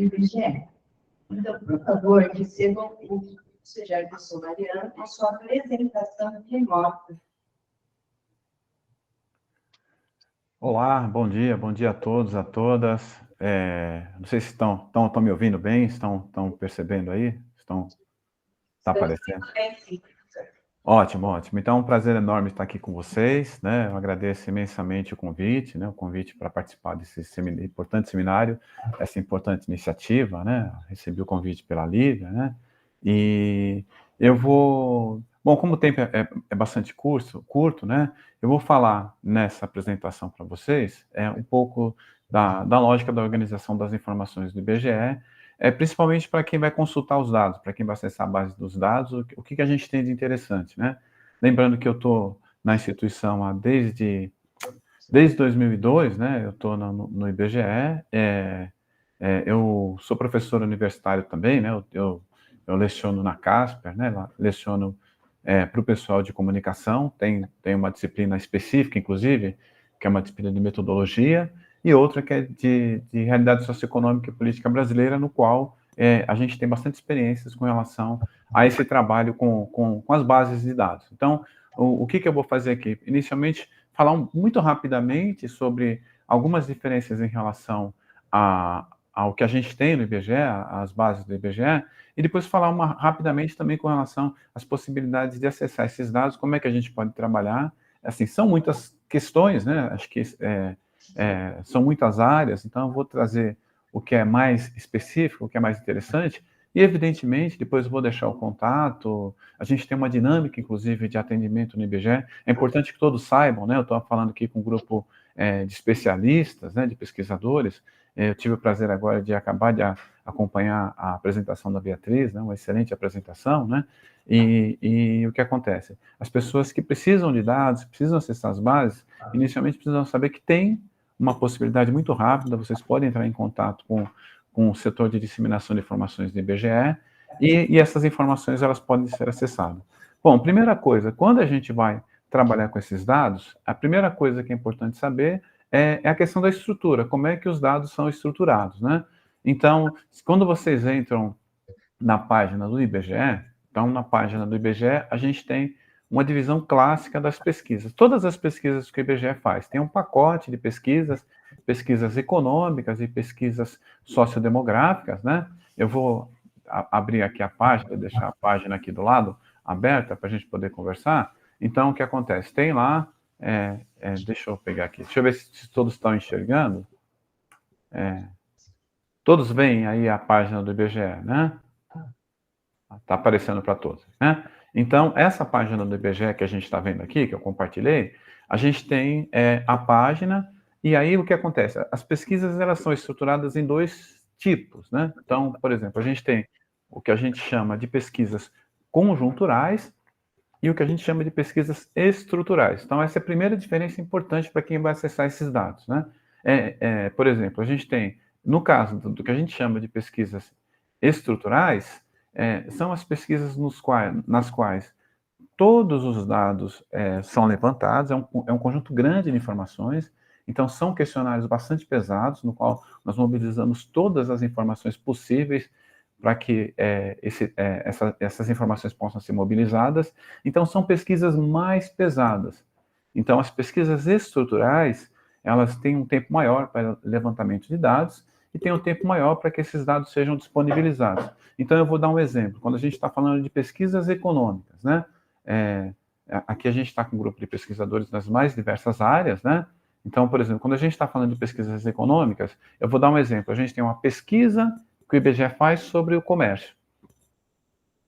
IBGE. Então, por favor, recebam o Jefferson Mariano com sua apresentação remota. Olá, bom dia a todos, a todas. Não sei se estão me ouvindo bem, estão percebendo aí? Está aparecendo? Ótimo. Então, é um prazer enorme estar aqui com vocês, né? Eu agradeço imensamente o convite, né? O convite para participar desse importante seminário, essa importante iniciativa, né? Recebi o convite pela Lívia, né? E eu vou... Bom, como o tempo é bastante curto, né? Eu vou falar nessa apresentação para vocês um pouco da lógica da organização das informações do IBGE, principalmente para quem vai consultar os dados, para quem vai acessar a base dos dados, o que a gente tem de interessante, né? Lembrando que eu estou na instituição desde 2002, né? Eu estou no IBGE, eu sou professor universitário também, né? Eu leciono na Casper, né? Leciono para o pessoal de comunicação, tem uma disciplina específica, inclusive, que é uma disciplina de metodologia, e outra que é de realidade socioeconômica e política brasileira, no qual a gente tem bastante experiências com relação a esse trabalho com as bases de dados. Então, o que eu vou fazer aqui? Inicialmente, falar muito rapidamente sobre algumas diferenças em relação ao que a gente tem no IBGE, as bases do IBGE, e depois falar rapidamente também com relação às possibilidades de acessar esses dados, como é que a gente pode trabalhar. Assim, são muitas questões, né? Acho que são muitas áreas, então eu vou trazer o que é mais específico, o que é mais interessante, e evidentemente, depois eu vou deixar o contato, a gente tem uma dinâmica, inclusive, de atendimento no IBGE, é importante que todos saibam, né? Eu estou falando aqui com um grupo de especialistas, né, de pesquisadores. Eu tive o prazer agora de acabar de acompanhar a apresentação da Beatriz, né, uma excelente apresentação, né? E o que acontece? As pessoas que precisam de dados, precisam acessar as bases, inicialmente precisam saber que tem uma possibilidade muito rápida, vocês podem entrar em contato com o setor de disseminação de informações do IBGE, e essas informações elas podem ser acessadas. Bom, primeira coisa, quando a gente vai trabalhar com esses dados, a primeira coisa que é importante saber é a questão da estrutura, como é que os dados são estruturados, né? Então, quando vocês entram na página do IBGE, então na página do IBGE a gente tem uma divisão clássica das pesquisas. Todas as pesquisas que o IBGE faz, tem um pacote de pesquisas, pesquisas econômicas e pesquisas sociodemográficas, né? Eu vou abrir aqui a página, deixar a página aqui do lado aberta para a gente poder conversar. Então, o que acontece? Tem lá, deixa eu pegar aqui, deixa eu ver se todos estão enxergando. Todos veem aí a página do IBGE, né? Está aparecendo para todos, né? Então, essa página do IBGE que a gente está vendo aqui, que eu compartilhei, a gente tem a página, e aí o que acontece? As pesquisas, elas são estruturadas em dois tipos, né? Então, por exemplo, a gente tem o que a gente chama de pesquisas conjunturais e o que a gente chama de pesquisas estruturais. Então, essa é a primeira diferença importante para quem vai acessar esses dados, né? Por exemplo, a gente tem, no caso do que a gente chama de pesquisas estruturais, são as pesquisas nas quais todos os dados são levantados, é um conjunto grande de informações, então são questionários bastante pesados, no qual nós mobilizamos todas as informações possíveis para que essas informações possam ser mobilizadas. Então são pesquisas mais pesadas. Então as pesquisas estruturais, elas têm um tempo maior para levantamento de dados e tem um tempo maior para que esses dados sejam disponibilizados. Então eu vou dar um exemplo. Quando a gente está falando de pesquisas econômicas, né? Aqui a gente está com um grupo de pesquisadores das mais diversas áreas, né? Então, por exemplo, quando a gente está falando de pesquisas econômicas, eu vou dar um exemplo. A gente tem uma pesquisa que o IBGE faz sobre o comércio.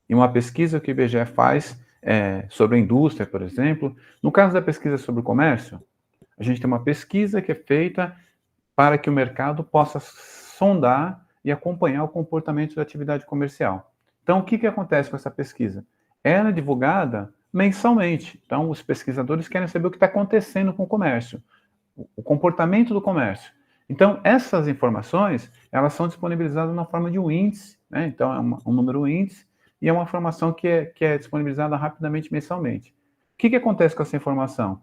E uma pesquisa que o IBGE faz sobre a indústria, por exemplo. No caso da pesquisa sobre o comércio, a gente tem uma pesquisa que é feita para que o mercado possa sondar e acompanhar o comportamento da atividade comercial. Então, o que acontece com essa pesquisa? Ela é divulgada mensalmente. Então, os pesquisadores querem saber o que está acontecendo com o comércio, o comportamento do comércio. Então, essas informações, elas são disponibilizadas na forma de um índice, né? Então, é um número índice, e é uma informação que é disponibilizada rapidamente mensalmente. O que acontece com essa informação?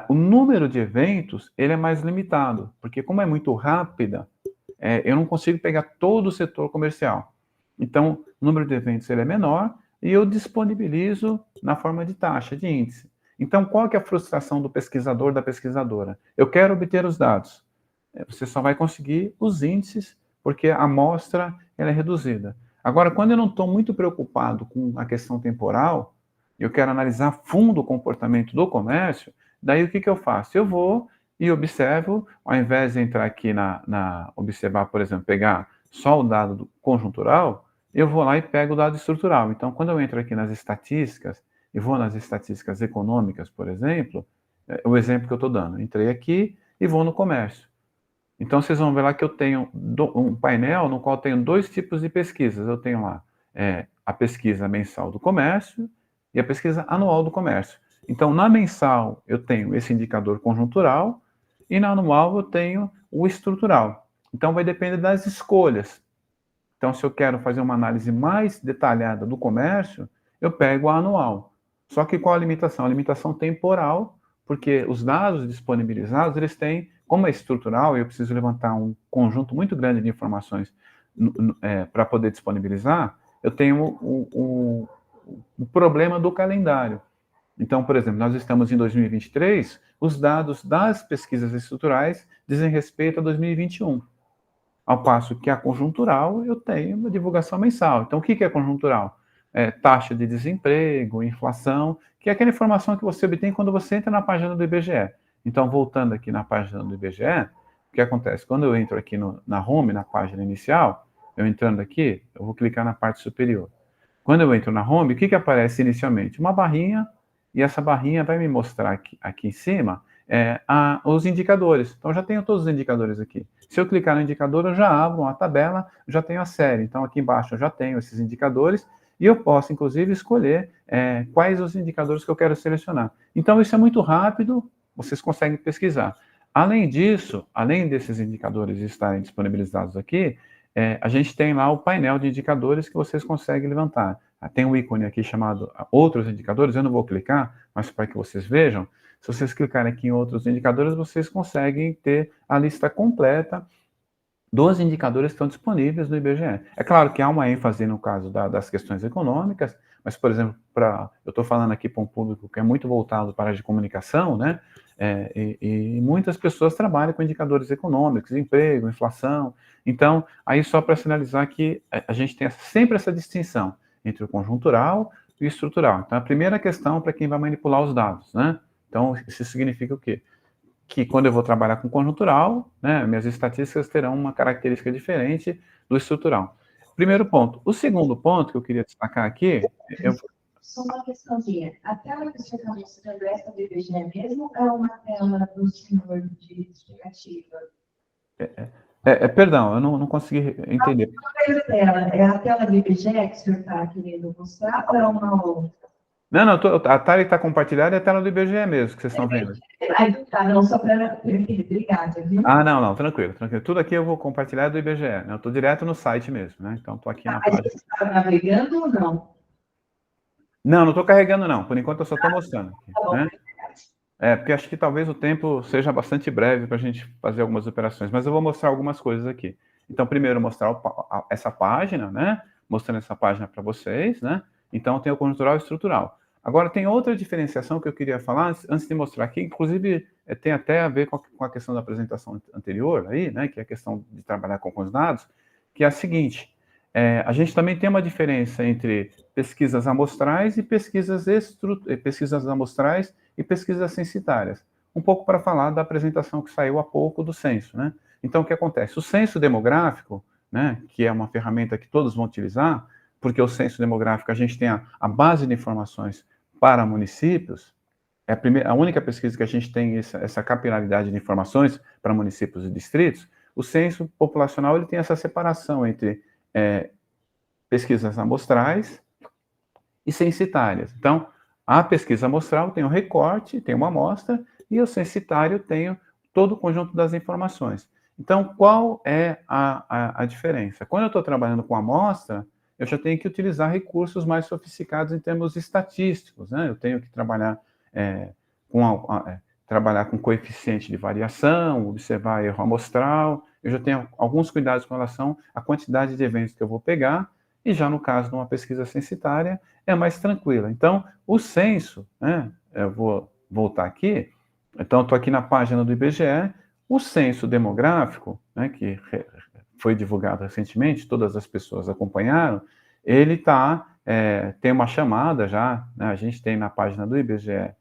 O número de eventos, ele é mais limitado, porque como é muito rápida, eu não consigo pegar todo o setor comercial. Então, o número de eventos ele é menor e eu disponibilizo na forma de taxa, de índice. Então, qual que é a frustração do pesquisador, da pesquisadora? Eu quero obter os dados. Você só vai conseguir os índices porque a amostra ela é reduzida. Agora, quando eu não estou muito preocupado com a questão temporal, eu quero analisar a fundo o comportamento do comércio, daí o que eu faço? Eu vou e observo, ao invés de entrar aqui observar, por exemplo, pegar só o dado conjuntural, eu vou lá e pego o dado estrutural. Então, quando eu entro aqui nas estatísticas, e vou nas estatísticas econômicas, por exemplo, o exemplo que eu estou dando, entrei aqui e vou no comércio. Então, vocês vão ver lá que eu tenho um painel no qual eu tenho dois tipos de pesquisas. Eu tenho lá a pesquisa mensal do comércio e a pesquisa anual do comércio. Então, na mensal, eu tenho esse indicador conjuntural e na anual eu tenho o estrutural. Então, vai depender das escolhas. Então, se eu quero fazer uma análise mais detalhada do comércio, eu pego a anual. Só que qual a limitação? A limitação temporal, porque os dados disponibilizados, eles têm, como é estrutural, eu preciso levantar um conjunto muito grande de informações para poder disponibilizar, eu tenho o problema do calendário. Então, por exemplo, nós estamos em 2023, os dados das pesquisas estruturais dizem respeito a 2021. Ao passo que a conjuntural, eu tenho uma divulgação mensal. Então, o que é conjuntural? Taxa de desemprego, inflação, que é aquela informação que você obtém quando você entra na página do IBGE. Então, voltando aqui na página do IBGE, o que acontece? Quando eu entro aqui na home, na página inicial, eu entrando aqui, eu vou clicar na parte superior. Quando eu entro na home, o que aparece inicialmente? Uma barrinha, e essa barrinha vai me mostrar aqui em cima os indicadores. Então, já tenho todos os indicadores aqui. Se eu clicar no indicador, eu já abro uma tabela, já tenho a série. Então, aqui embaixo eu já tenho esses indicadores e eu posso, inclusive, escolher quais os indicadores que eu quero selecionar. Então, isso é muito rápido, vocês conseguem pesquisar. Além disso, além desses indicadores estarem disponibilizados aqui, a gente tem lá o painel de indicadores que vocês conseguem levantar. Tem um ícone aqui chamado Outros Indicadores, eu não vou clicar, mas para que vocês vejam, se vocês clicarem aqui em Outros Indicadores, vocês conseguem ter a lista completa dos indicadores que estão disponíveis no IBGE. É claro que há uma ênfase no caso das questões econômicas, mas, por exemplo, eu estou falando aqui para um público que é muito voltado para a área de comunicação, né? E muitas pessoas trabalham com indicadores econômicos, emprego, inflação. Então, aí só para sinalizar que a gente tem sempre essa distinção entre o conjuntural e o estrutural. Então, a primeira questão para quem vai manipular os dados, né? Então, isso significa o quê? Que quando eu vou trabalhar com conjuntural, né, minhas estatísticas terão uma característica diferente do estrutural. Primeiro ponto. O segundo ponto que eu queria destacar aqui... Só uma questãozinha. A tela que você está mostrando, essa do IBGE mesmo, é uma tela do senhor de explicativa? Perdão, eu não consegui entender. É a tela do IBGE que o senhor está querendo mostrar ou é uma outra? Não, a tela que está compartilhada é a tela do IBGE mesmo, que vocês estão vendo. Tá, não, só para... Obrigada, viu? Não, tranquilo. Tudo aqui eu vou compartilhar do IBGE, né? Eu estou direto no site mesmo, né? Então, estou aqui na página. Mas você está navegando ou não? Não estou carregando, não. Por enquanto, eu só estou mostrando. Aqui, né? Porque acho que talvez o tempo seja bastante breve para a gente fazer algumas operações, mas eu vou mostrar algumas coisas aqui. Então, primeiro, mostrar essa página, né? Mostrando essa página para vocês, né? Então, tem o conjuntural e o estrutural. Agora, tem outra diferenciação que eu queria falar, antes de mostrar aqui, inclusive tem até a ver com a questão da apresentação anterior, aí, né? Que é a questão de trabalhar com os dados, que é a seguinte: a gente também tem uma diferença entre pesquisas amostrais e pesquisas amostrais e pesquisas censitárias. Um pouco para falar da apresentação que saiu há pouco do censo, né? Então, o que acontece? O censo demográfico, né, que é uma ferramenta que todos vão utilizar, porque o censo demográfico a gente tem a base de informações para municípios, é a única pesquisa que a gente tem essa capilaridade de informações para municípios e distritos. O censo populacional ele tem essa separação entre pesquisas amostrais e censitárias. Então, a pesquisa amostral tem um recorte, tem uma amostra, e o censitário tem todo o conjunto das informações. Então, qual é a diferença? Quando eu estou trabalhando com amostra, eu já tenho que utilizar recursos mais sofisticados em termos estatísticos, né? Eu tenho que trabalhar trabalhar com coeficiente de variação, observar erro amostral, eu já tenho alguns cuidados com relação à quantidade de eventos que eu vou pegar, e já no caso de uma pesquisa censitária, é mais tranquila. Então, o censo, né, eu vou voltar aqui, então estou aqui na página do IBGE, o censo demográfico, né, que foi divulgado recentemente, todas as pessoas acompanharam, ele tem uma chamada já, né, a gente tem na página do IBGE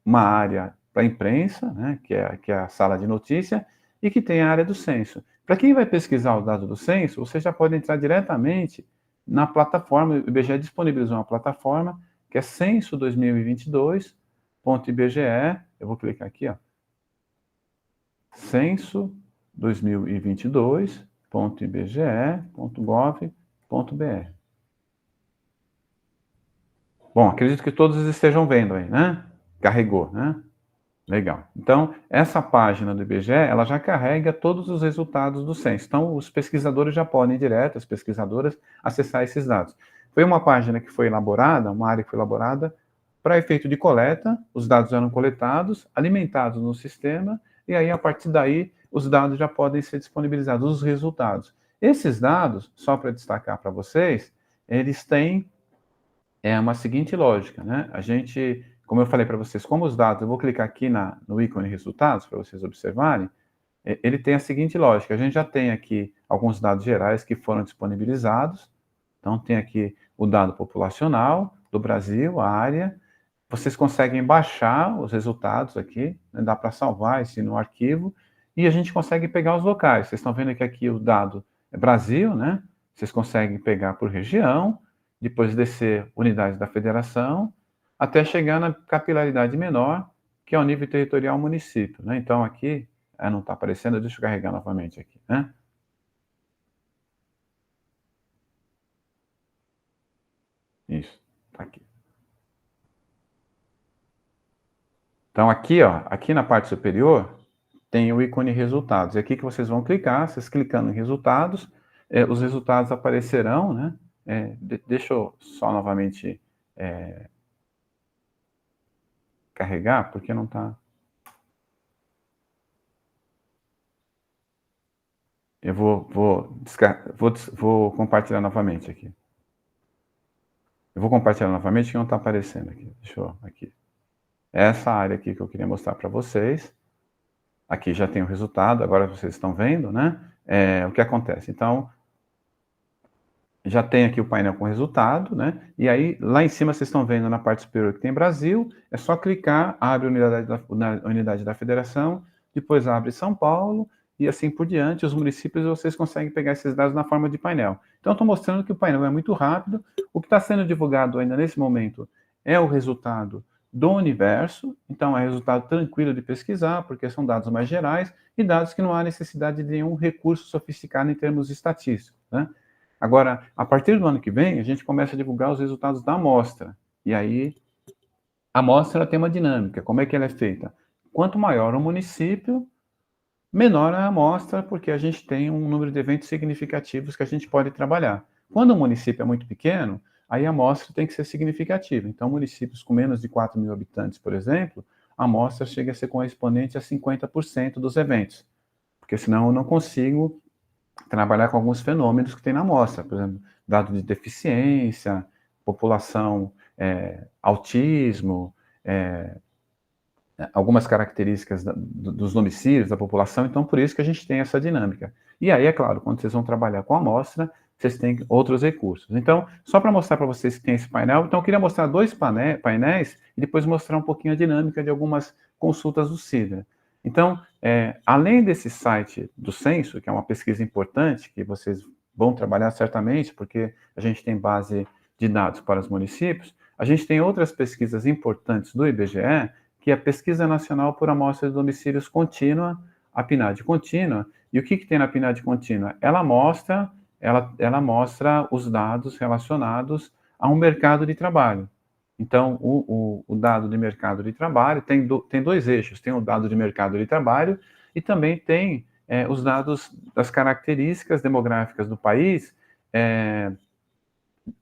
uma área para a imprensa, né, que é a sala de notícia, e que tem a área do censo. Para quem vai pesquisar os dados do censo, você já pode entrar diretamente na plataforma, o IBGE disponibilizou uma plataforma que é censo2022.ibge, eu vou clicar aqui, ó, censo2022.ibge.gov.br. Bom, acredito que todos estejam vendo aí, né? Carregou, né? Legal. Então, essa página do IBGE, ela já carrega todos os resultados do censo. Então, os pesquisadores já podem direto, as pesquisadoras, acessar esses dados. Foi uma página que foi elaborada, uma área que foi elaborada para efeito de coleta, os dados eram coletados, alimentados no sistema, e aí, a partir daí, os dados já podem ser disponibilizados, os resultados. Esses dados, só para destacar para vocês, eles têm uma seguinte lógica, né? A gente, como eu falei para vocês, como os dados, eu vou clicar aqui no ícone resultados, para vocês observarem, ele tem a seguinte lógica, a gente já tem aqui alguns dados gerais que foram disponibilizados, então tem aqui o dado populacional do Brasil, a área, vocês conseguem baixar os resultados aqui, né? Dá para salvar esse no arquivo, e a gente consegue pegar os locais, vocês estão vendo que aqui o dado é Brasil, né? Vocês conseguem pegar por região, depois descer unidades da federação, até chegar na capilaridade menor, que é o nível territorial município, né? Então aqui, não está aparecendo, deixa eu carregar novamente aqui, né? Isso, tá aqui. Então aqui, ó, aqui na parte superior, tem o ícone resultados. É aqui que vocês vão clicar, vocês clicando em resultados, os resultados aparecerão, né? Deixa eu só novamente carregar, porque não está... Eu vou compartilhar novamente aqui. Eu vou compartilhar novamente que não está aparecendo aqui. Deixa eu... Aqui. Essa área aqui que eu queria mostrar para vocês. Aqui já tem o resultado, agora vocês estão vendo, né? O que acontece? Então, já tem aqui o painel com resultado, né? E aí, lá em cima, vocês estão vendo na parte superior que tem Brasil, é só clicar, abre a unidade da federação, depois abre São Paulo, e assim por diante, os municípios, vocês conseguem pegar esses dados na forma de painel. Então, estou mostrando que o painel é muito rápido, o que está sendo divulgado ainda nesse momento é o resultado do universo, então é resultado tranquilo de pesquisar, porque são dados mais gerais, e dados que não há necessidade de nenhum recurso sofisticado em termos estatísticos, né? Agora, a partir do ano que vem, a gente começa a divulgar os resultados da amostra. E aí, a amostra tem uma dinâmica. Como é que ela é feita? Quanto maior o município, menor a amostra, porque a gente tem um número de eventos significativos que a gente pode trabalhar. Quando o município é muito pequeno, aí a amostra tem que ser significativa. Então, municípios com menos de 4 mil habitantes, por exemplo, a amostra chega a ser correspondente a 50% dos eventos. Porque senão eu não consigo trabalhar com alguns fenômenos que tem na amostra, por exemplo, dado de deficiência, população, autismo, algumas características dos domicílios da população, então por isso que a gente tem essa dinâmica. E aí, é claro, quando vocês vão trabalhar com a amostra, vocês têm outros recursos. Então, só para mostrar para vocês que tem esse painel, então eu queria mostrar dois painéis e depois mostrar um pouquinho a dinâmica de algumas consultas do CIDRA. Então, além desse site do censo, que é uma pesquisa importante, que vocês vão trabalhar certamente, porque a gente tem base de dados para os municípios, a gente tem outras pesquisas importantes do IBGE, que é a Pesquisa Nacional por Amostra de Domicílios Contínua, a PNAD contínua. E o que tem na PNAD contínua? Ela mostra os dados relacionados a um mercado de trabalho. Então, o dado de mercado de trabalho tem dois eixos, tem o dado de mercado de trabalho e também tem os dados das características demográficas do país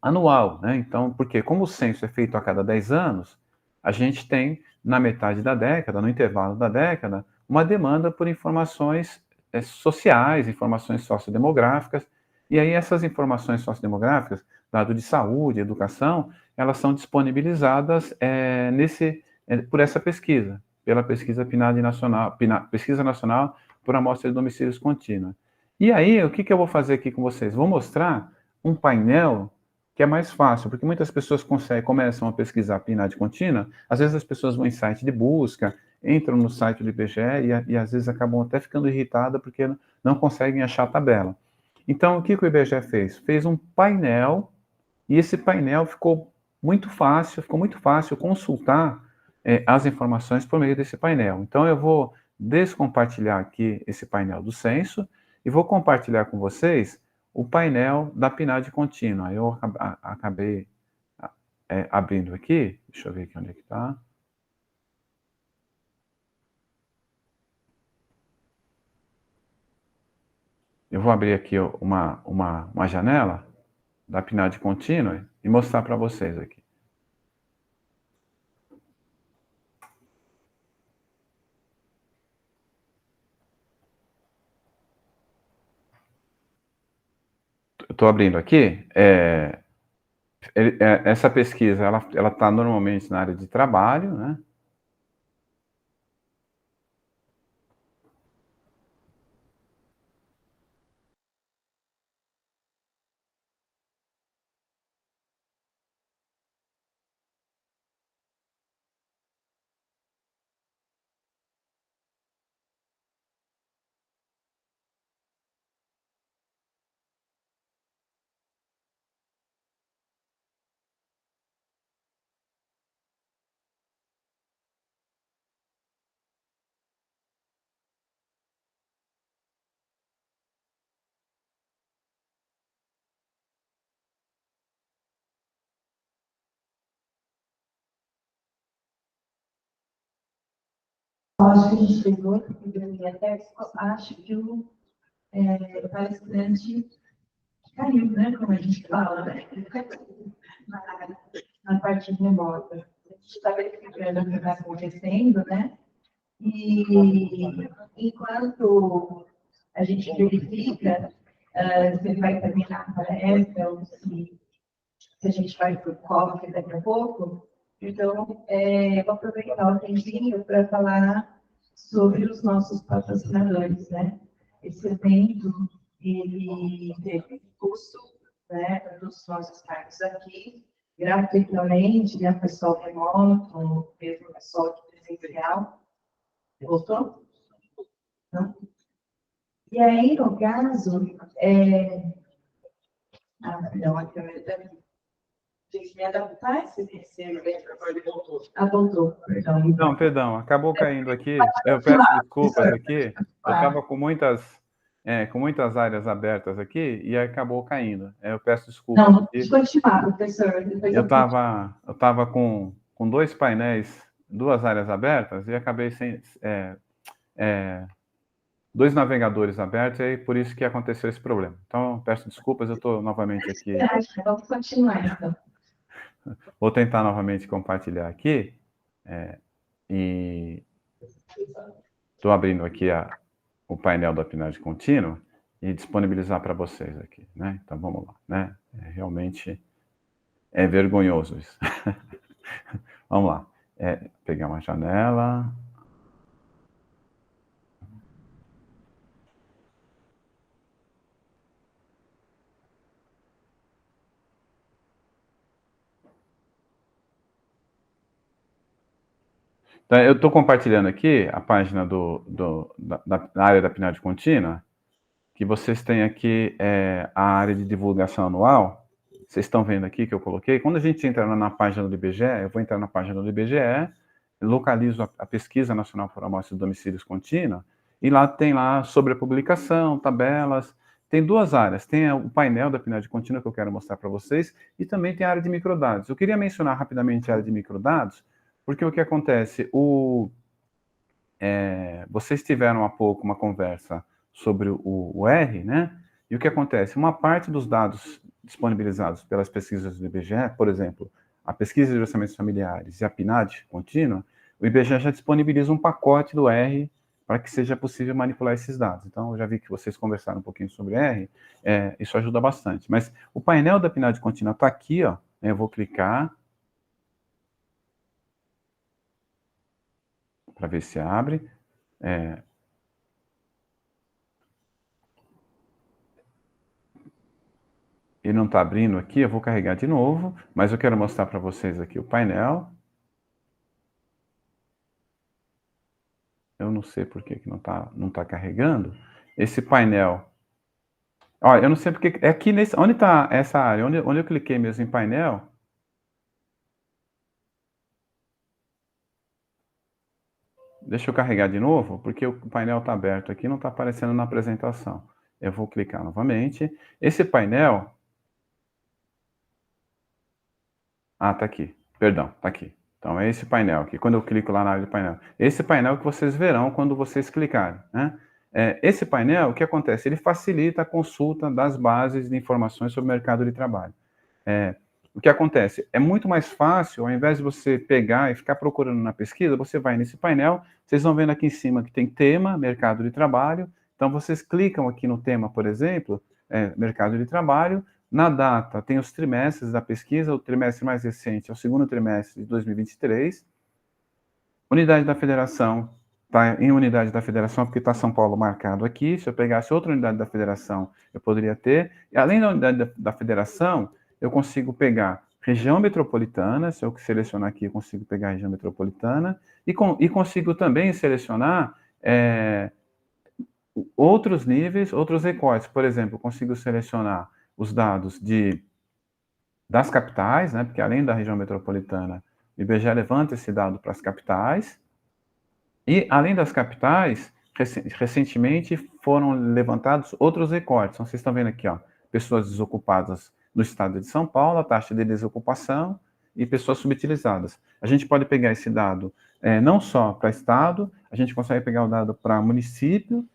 anual, né? Então, porque como o censo é feito a cada 10 anos, a gente tem, na metade da década, no intervalo da década, uma demanda por informações sociais, informações sociodemográficas, e aí essas informações sociodemográficas, dado de saúde, educação, elas são disponibilizadas por essa pesquisa, pela pesquisa PNAD Nacional, Pesquisa Nacional por Amostra de Domicílios Contínua. E aí, o que eu vou fazer aqui com vocês? Vou mostrar um painel que é mais fácil, porque muitas pessoas começam a pesquisar PNAD contínua, às vezes as pessoas vão em site de busca, entram no site do IBGE e às vezes acabam até ficando irritadas porque não conseguem achar a tabela. Então, o que o IBGE fez? Fez um painel, e esse painel ficou muito fácil consultar as informações por meio desse painel. Então, eu vou descompartilhar aqui esse painel do censo e vou compartilhar com vocês o painel da PNAD contínua. Eu acabei abrindo aqui, deixa eu ver aqui onde é que está. Eu vou abrir aqui uma janela da PNAD contínua e mostrar para vocês aqui. Estou abrindo aqui. Essa pesquisa, ela está normalmente na área de trabalho, né? Acho que a gente chegou, e até acho que o palestrante caiu, né? Como a gente fala, né? Na parte remota. A gente está verificando o que está acontecendo, né? E enquanto a gente verifica se ele vai terminar a palestra ou se a gente vai para o call daqui a pouco, então vou aproveitar o tempinho para falar sobre os nossos patrocinadores, né? Esse evento, ele teve custo, né, dos nossos cargos aqui, gratuitamente, né, pessoal remoto, mesmo pessoal aqui presencial. Voltou? Não? E aí, no caso, não, a câmera está aqui. Tem que me adaptar esse terceiro, ele voltou. Ah, voltou, perdão. Não, perdão, acabou caindo aqui. Eu peço desculpas aqui. Eu estava com muitas áreas abertas aqui e acabou caindo. Eu peço desculpas. Não, pode continuar, professor. Eu estava com dois painéis, duas áreas abertas e acabei sem dois navegadores abertos e por isso que aconteceu esse problema. Então, peço desculpas, eu estou novamente aqui. Vamos continuar, então. Vou tentar novamente compartilhar aqui. E estou abrindo aqui o painel da PNAD contínua e disponibilizar para vocês aqui, né? Então, vamos lá, né? Realmente é vergonhoso isso. Vamos lá. Pegar uma janela. Então, eu estou compartilhando aqui a página da área da PNAD contínua, que vocês têm aqui a área de divulgação anual. Vocês estão vendo aqui que eu coloquei. Quando a gente entra na página do IBGE, eu vou entrar na página do IBGE, localizo a Pesquisa Nacional por Amostra de Domicílios Contínua, e lá tem lá sobre a publicação, tabelas. Tem duas áreas. Tem o painel da PNAD contínua que eu quero mostrar para vocês, e também tem a área de microdados. Eu queria mencionar rapidamente a área de microdados, porque o que acontece? Vocês tiveram há pouco uma conversa sobre o R, né? E o que acontece? Uma parte dos dados disponibilizados pelas pesquisas do IBGE, por exemplo, a pesquisa de orçamentos familiares e a PNAD contínua, o IBGE já disponibiliza um pacote do R para que seja possível manipular esses dados. Então, eu já vi que vocês conversaram um pouquinho sobre R, isso ajuda bastante. Mas o painel da PNAD contínua está aqui, ó, eu vou clicar para ver se abre. Ele não está abrindo aqui, eu vou carregar de novo, mas eu quero mostrar para vocês aqui o painel. Eu não sei por que não tá carregando. Esse painel. Olha, eu não sei porque. É aqui nesse. Onde está essa área? Onde eu cliquei mesmo em painel. Deixa eu carregar de novo, porque o painel está aberto aqui, não está aparecendo na apresentação. Eu vou clicar novamente. Esse painel. Ah, está aqui. Perdão, está aqui. Então, é esse painel aqui. Quando eu clico lá na área do painel. Esse painel que vocês verão quando vocês clicarem, né? Esse painel, o que acontece? Ele facilita a consulta das bases de informações sobre o mercado de trabalho. O que acontece? É muito mais fácil, ao invés de você pegar e ficar procurando na pesquisa, você vai nesse painel, vocês vão vendo aqui em cima que tem tema, mercado de trabalho, então vocês clicam aqui no tema, por exemplo, mercado de trabalho, na data tem os trimestres da pesquisa, o trimestre mais recente é o segundo trimestre de 2023, unidade da federação, está em unidade da federação, porque está São Paulo marcado aqui. Se eu pegasse outra unidade da federação, eu poderia ter. E além da unidade da federação, eu consigo pegar região metropolitana. Se eu selecionar aqui, eu consigo pegar a região metropolitana. E consigo também selecionar outros níveis, outros recortes. Por exemplo, eu consigo selecionar os dados das capitais, né? Porque além da região metropolitana, o IBGE levanta esse dado para as capitais. E, além das capitais, recentemente foram levantados outros recortes. Então, vocês estão vendo aqui, ó, pessoas desocupadas no estado de São Paulo, a taxa de desocupação e pessoas subutilizadas. A gente pode pegar esse dado não só para estado, a gente consegue pegar o dado para município.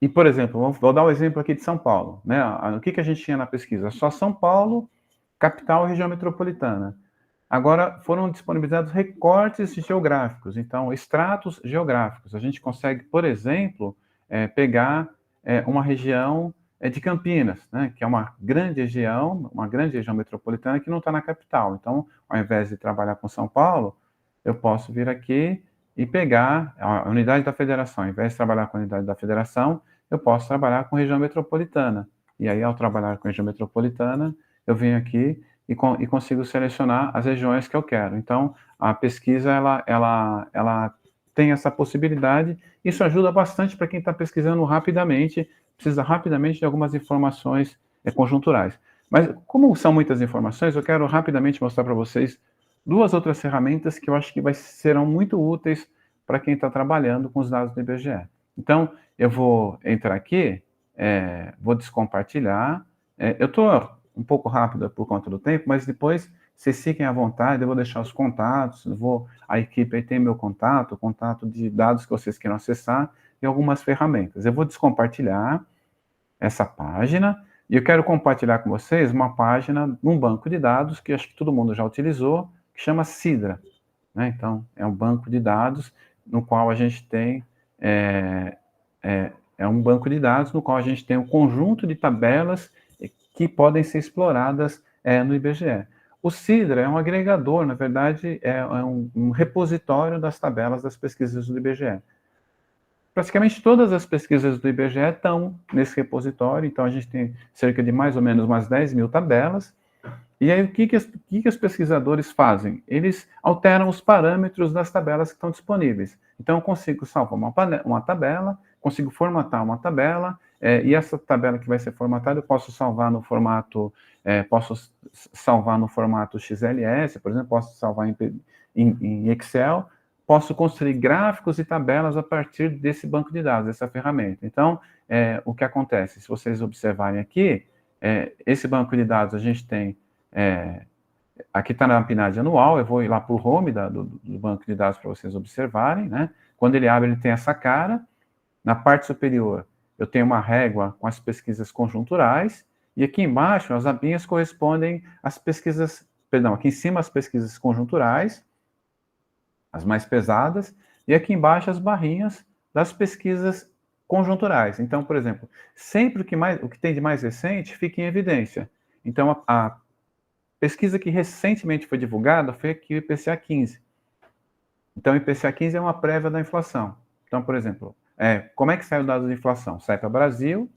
E, por exemplo, vou dar o exemplo aqui de São Paulo. Né? O que a gente tinha na pesquisa? Só São Paulo, capital e região metropolitana. Agora, foram disponibilizados recortes geográficos, então, extratos geográficos. A gente consegue, por exemplo, pegar uma região de Campinas, né, que é uma grande região metropolitana que não está na capital. Então, ao invés de trabalhar com São Paulo, eu posso vir aqui e pegar a unidade da federação. Ao invés de trabalhar com a unidade da federação, eu posso trabalhar com região metropolitana. E aí, ao trabalhar com região metropolitana, eu venho aqui e consigo selecionar as regiões que eu quero. Então, a pesquisa, ela tem essa possibilidade. Isso ajuda bastante para quem está pesquisando rapidamente, precisa rapidamente de algumas informações conjunturais. Mas, como são muitas informações, eu quero rapidamente mostrar para vocês duas outras ferramentas que eu acho que serão muito úteis para quem está trabalhando com os dados do IBGE. Então, eu vou entrar aqui, vou descompartilhar. Eu estou um pouco rápida por conta do tempo, mas depois vocês fiquem à vontade, eu vou deixar os contatos, a equipe aí tem meu contato de dados que vocês queiram acessar e algumas ferramentas. Eu vou descompartilhar essa página e eu quero compartilhar com vocês uma página num banco de dados que acho que todo mundo já utilizou, que chama Sidra. Né? Então, é um banco de dados no qual a gente tem um banco de dados no qual a gente tem um conjunto de tabelas que podem ser exploradas no IBGE. O Sidra é um agregador, na verdade, é um repositório das tabelas das pesquisas do IBGE. Praticamente todas as pesquisas do IBGE estão nesse repositório, então a gente tem cerca de mais ou menos umas 10 mil tabelas. E aí, o que os pesquisadores fazem? Eles alteram os parâmetros das tabelas que estão disponíveis. Então, eu consigo salvar uma tabela, consigo formatar uma tabela, e essa tabela que vai ser formatada, eu posso salvar no formato, XLS, por exemplo, posso salvar em Excel, posso construir gráficos e tabelas a partir desse banco de dados, dessa ferramenta. Então, o que acontece? Se vocês observarem aqui, esse banco de dados a gente tem aqui está na PNAD anual, eu vou ir lá para o home do banco de dados para vocês observarem, né? Quando ele abre, ele tem essa cara. Na parte superior, eu tenho uma régua com as pesquisas conjunturais, e aqui embaixo, as abinhas correspondem às pesquisas, aqui em cima as pesquisas conjunturais, as mais pesadas, e aqui embaixo as barrinhas das pesquisas conjunturais. Então, por exemplo, sempre o que tem de mais recente fica em evidência. Então, a pesquisa que recentemente foi divulgada foi aqui o IPCA 15. Então, o IPCA 15 é uma prévia da inflação. Então, por exemplo, como é que sai o dado de inflação? Sai para Brasil,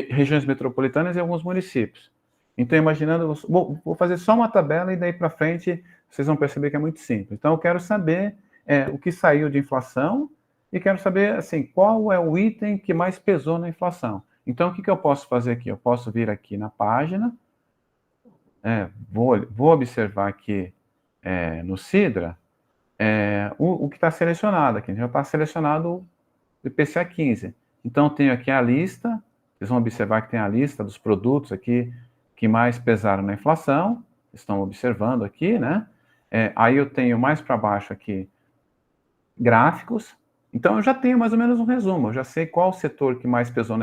regiões metropolitanas e alguns municípios. Então, imaginando, vou fazer só uma tabela e daí para frente vocês vão perceber que é muito simples. Então, eu quero saber o que saiu de inflação e quero saber, assim, qual é o item que mais pesou na inflação. Então, o que eu posso fazer aqui? Eu posso vir aqui na página, vou observar aqui no Sidra o que está selecionado aqui. Já está selecionado o IPCA 15. Então, tenho aqui a lista, vocês vão observar que tem a lista dos produtos aqui que mais pesaram na inflação, estão observando aqui, né? Aí eu tenho mais para baixo aqui gráficos, então eu já tenho mais ou menos um resumo, eu já sei qual o setor que mais pesou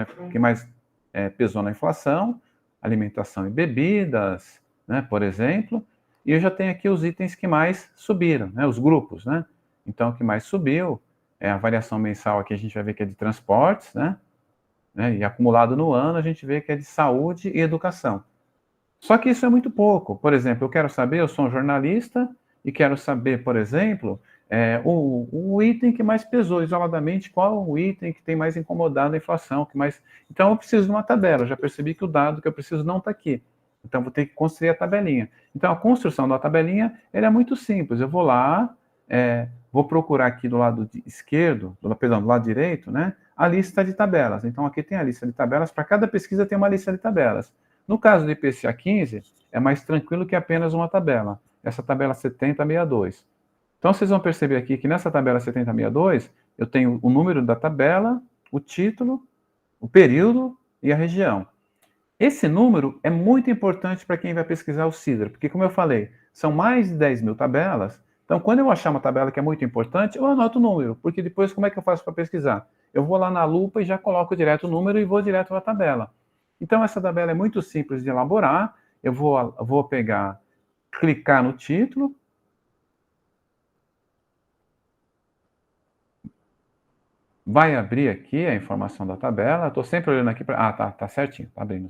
na inflação, alimentação e bebidas, né, por exemplo, e eu já tenho aqui os itens que mais subiram, né, os grupos, né? Então, o que mais subiu a variação mensal aqui, a gente vai ver que é de transportes, né? E acumulado no ano, a gente vê que é de saúde e educação. Só que isso é muito pouco. Por exemplo, eu sou um jornalista e quero saber, por exemplo, o item que mais pesou isoladamente, qual o item que tem mais incomodado a inflação, que mais... Então, eu preciso de uma tabela. Eu já percebi que o dado que eu preciso não está aqui. Então, vou ter que construir a tabelinha. Então, a construção da tabelinha é muito simples. Eu vou lá, vou procurar aqui do lado esquerdo, do lado direito, né, a lista de tabelas. Então, aqui tem a lista de tabelas. Para cada pesquisa tem uma lista de tabelas. No caso do IPCA 15, é mais tranquilo que apenas uma tabela. Essa tabela 7062. Então, vocês vão perceber aqui que nessa tabela 7062, eu tenho o número da tabela, o título, o período e a região. Esse número é muito importante para quem vai pesquisar o Sidra, porque, como eu falei, são mais de 10 mil tabelas. Então, quando eu achar uma tabela que é muito importante, eu anoto o número, porque depois como é que eu faço para pesquisar? Eu vou lá na lupa e já coloco direto o número e vou direto para a tabela. Então, essa tabela é muito simples de elaborar. Eu vou pegar, clicar no título. Vai abrir aqui a informação da tabela. Estou sempre olhando aqui para... tá certinho, tá abrindo.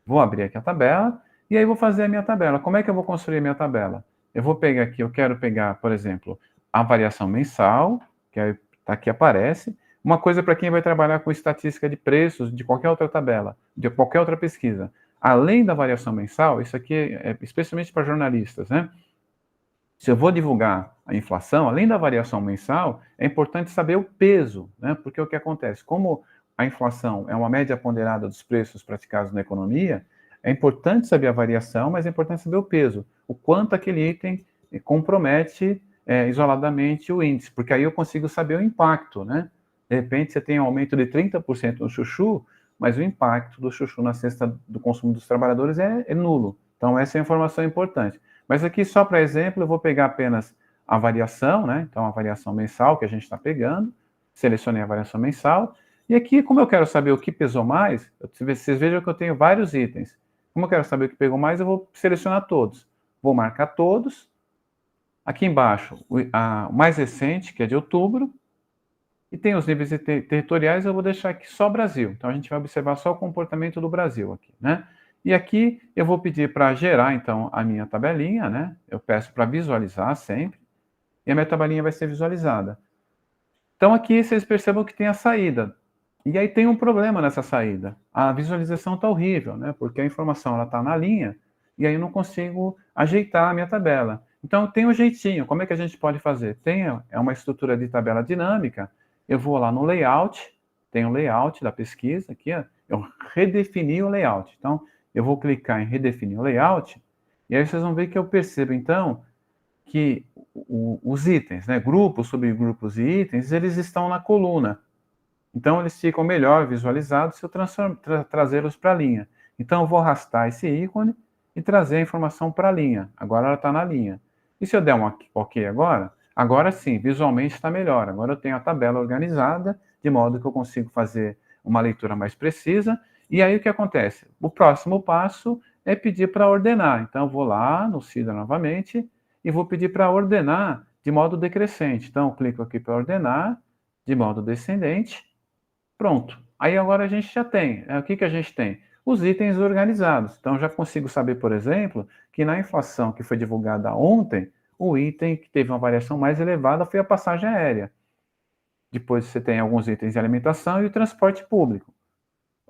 Vou abrir aqui a tabela e aí vou fazer a minha tabela. Como é que eu vou construir a minha tabela? Eu vou pegar aqui, eu quero pegar, por exemplo, a variação mensal, que aí aqui aparece. Uma coisa para quem vai trabalhar com estatística de preços de qualquer outra tabela, de qualquer outra pesquisa. Além da variação mensal, isso aqui é especialmente para jornalistas, né? Se eu vou divulgar a inflação, além da variação mensal, é importante saber o peso, né? Porque o que acontece? Como a inflação é uma média ponderada dos preços praticados na economia, é importante saber a variação, mas é importante saber o peso, o quanto aquele item compromete isoladamente o índice, porque aí eu consigo saber o impacto, né? De repente você tem um aumento de 30% no chuchu, mas o impacto do chuchu na cesta do consumo dos trabalhadores é nulo. Então essa é a informação importante. Mas aqui, só para exemplo, eu vou pegar apenas a variação, né? Então, a variação mensal que a gente está pegando, selecionei a variação mensal, e aqui, como eu quero saber o que pesou mais, vocês vejam que eu tenho vários itens. Como eu quero saber o que pegou mais, eu vou selecionar todos. Vou marcar todos. Aqui embaixo, o mais recente, que é de outubro, e tem os níveis territoriais, eu vou deixar aqui só Brasil. Então, a gente vai observar só o comportamento do Brasil aqui, né? E aqui eu vou pedir para gerar, então, a minha tabelinha, né? Eu peço para visualizar sempre, e a minha tabelinha vai ser visualizada. Então, aqui vocês percebam que tem a saída. E aí tem um problema nessa saída. A visualização está horrível, né? Porque a informação está na linha, e aí eu não consigo ajeitar a minha tabela. Então, tem um jeitinho. Como é que a gente pode fazer? É uma estrutura de tabela dinâmica. Eu vou lá no layout, tem o layout da pesquisa aqui, ó, eu redefini o layout. Então, eu vou clicar em redefinir o layout, e aí vocês vão ver que eu percebo, então, que os itens, né, grupos, subgrupos e itens, eles estão na coluna. Então, eles ficam melhor visualizados se eu trazê-los para a linha. Então, eu vou arrastar esse ícone e trazer a informação para a linha. Agora ela está na linha. E se eu der um OK agora, agora sim, visualmente está melhor. Agora eu tenho a tabela organizada, de modo que eu consigo fazer uma leitura mais precisa. E aí o que acontece? O próximo passo é pedir para ordenar. Então, eu vou lá no Sidra novamente e vou pedir para ordenar de modo decrescente. Então, eu clico aqui para ordenar de modo descendente, pronto. Aí agora a gente já tem, o que a gente tem? Os itens organizados. Então já consigo saber, por exemplo, que na inflação que foi divulgada ontem, o item que teve uma variação mais elevada foi a passagem aérea. Depois você tem alguns itens de alimentação e o transporte público.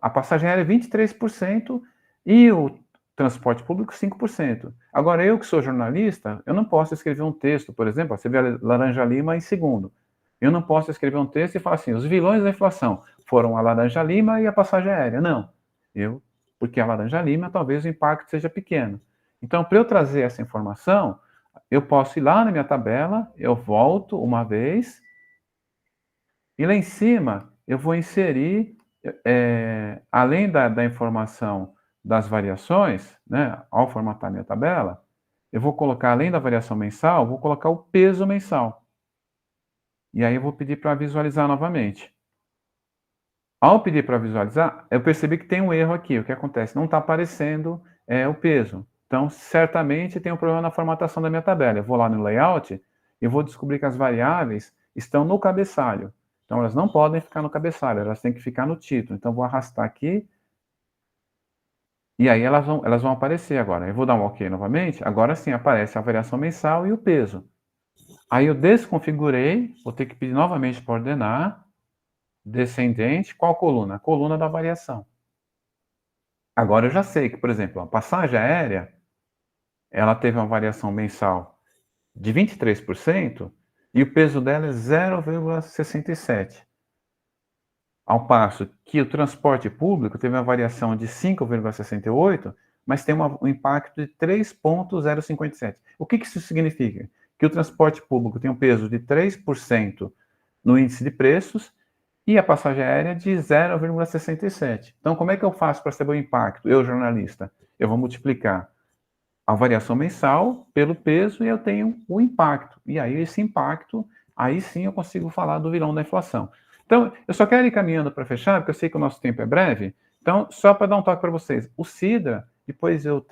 A passagem aérea é 23% e o transporte público 5%. Agora, eu que sou jornalista, eu não posso escrever um texto, por exemplo, você vê a Laranja Lima em segundo. Eu não posso escrever um texto e falar assim, os vilões da inflação foram a Laranja Lima e a passagem aérea. Não. Porque a Laranja Lima, talvez o impacto seja pequeno. Então, para eu trazer essa informação, eu posso ir lá na minha tabela, eu volto uma vez, e lá em cima eu vou inserir, além da informação das variações, né, ao formatar minha tabela, eu vou colocar, além da variação mensal, vou colocar o peso mensal. E aí eu vou pedir para visualizar novamente. Ao pedir para visualizar, eu percebi que tem um erro aqui. O que acontece? Não está aparecendo o peso. Então, certamente tem um problema na formatação da minha tabela. Eu vou lá no layout e vou descobrir que as variáveis estão no cabeçalho. Então, elas não podem ficar no cabeçalho, elas têm que ficar no título. Então, vou arrastar aqui e aí elas vão aparecer agora. Eu vou dar um OK novamente. Agora sim, aparece a variação mensal e o peso. Aí eu desconfigurei, vou ter que pedir novamente para ordenar. Descendente, qual coluna? A coluna da variação. Agora eu já sei que, por exemplo, a passagem aérea, ela teve uma variação mensal de 23% e o peso dela é 0,67. Ao passo que o transporte público teve uma variação de 5,68, mas tem um impacto de 3,057. O que isso significa? Que o transporte público tem um peso de 3% no índice de preços e a passagem aérea de 0,67. Então, como é que eu faço para saber o impacto? Eu, jornalista, eu vou multiplicar a variação mensal pelo peso e eu tenho o impacto. E aí, esse impacto, aí sim eu consigo falar do vilão da inflação. Então, eu só quero ir caminhando para fechar, porque eu sei que o nosso tempo é breve. Então, só para dar um toque para vocês, o Sidra, depois eu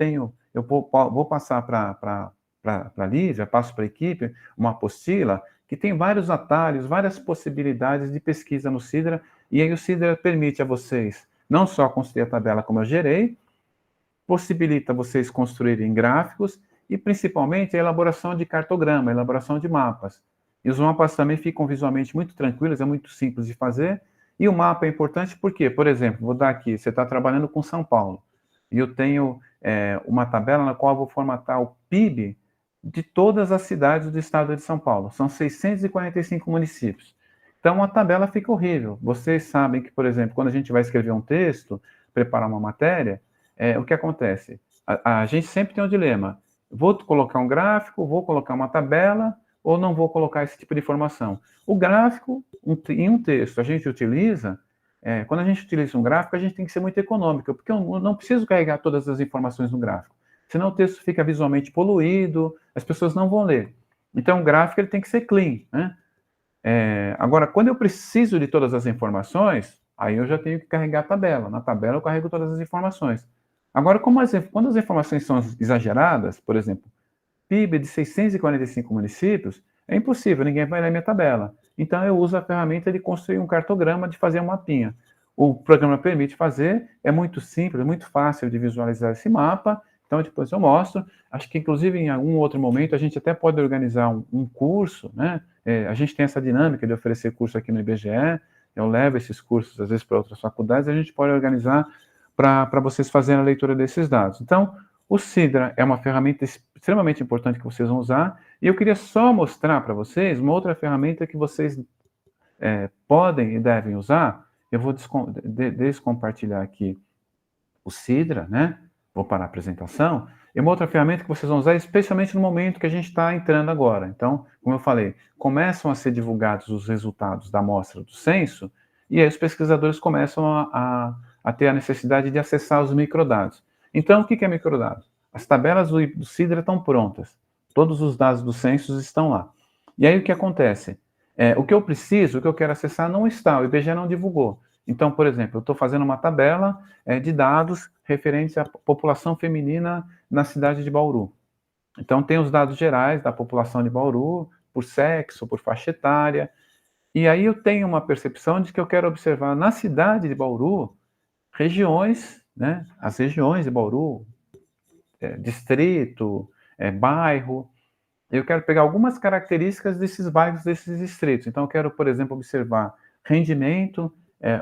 vou passar para a Lívia, passo para a equipe, uma apostila, que tem vários atalhos, várias possibilidades de pesquisa no Sidra, e aí o Sidra permite a vocês não só construir a tabela como eu gerei, possibilita vocês construírem gráficos e principalmente a elaboração de cartograma, a elaboração de mapas. E os mapas também ficam visualmente muito tranquilos, é muito simples de fazer, e o mapa é importante porque, por exemplo, vou dar aqui, você está trabalhando com São Paulo, e eu tenho uma tabela na qual eu vou formatar o PIB de todas as cidades do estado de São Paulo. São 645 municípios. Então, a tabela fica horrível. Vocês sabem que, por exemplo, quando a gente vai escrever um texto, preparar uma matéria, o que acontece? A gente sempre tem um dilema. Vou colocar um gráfico, vou colocar uma tabela, ou não vou colocar esse tipo de informação? O gráfico, em um texto, a gente utiliza... quando a gente utiliza um gráfico, a gente tem que ser muito econômico, porque eu não preciso carregar todas as informações no gráfico. Senão o texto fica visualmente poluído, as pessoas não vão ler. Então o gráfico ele tem que ser clean, né? Agora, quando eu preciso de todas as informações, aí eu já tenho que carregar a tabela. Na tabela eu carrego todas as informações. Agora, quando as informações são exageradas, por exemplo, PIB de 645 municípios, é impossível, ninguém vai ler minha tabela. Então eu uso a ferramenta de construir um cartograma, de fazer um mapinha. O programa permite fazer, é muito simples, é muito fácil de visualizar esse mapa, então depois eu mostro. Acho que inclusive em algum outro momento a gente até pode organizar um curso, né? A gente tem essa dinâmica de oferecer curso aqui no IBGE, eu levo esses cursos às vezes para outras faculdades, a gente pode organizar para vocês fazerem a leitura desses dados. Então, o Sidra é uma ferramenta extremamente importante que vocês vão usar, e eu queria só mostrar para vocês uma outra ferramenta que vocês podem e devem usar. Eu vou descompartilhar aqui o Sidra, né? Vou parar a apresentação. E uma outra ferramenta que vocês vão usar, especialmente no momento que a gente está entrando agora. Então, como eu falei, começam a ser divulgados os resultados da amostra do censo, e aí os pesquisadores começam a ter a necessidade de acessar os microdados. Então, o que é microdado? As tabelas do Sidra estão prontas. Todos os dados do censo estão lá. E aí o que acontece? O que eu preciso, o que eu quero acessar não está, o IBGE não divulgou. Então, por exemplo, eu estou fazendo uma tabela de dados referentes à população feminina na cidade de Bauru. Então, tem os dados gerais da população de Bauru, por sexo, por faixa etária. E aí eu tenho uma percepção de que eu quero observar na cidade de Bauru regiões, né, as regiões de Bauru, distrito, bairro. Eu quero pegar algumas características desses bairros, desses distritos. Então, eu quero, por exemplo, observar rendimento,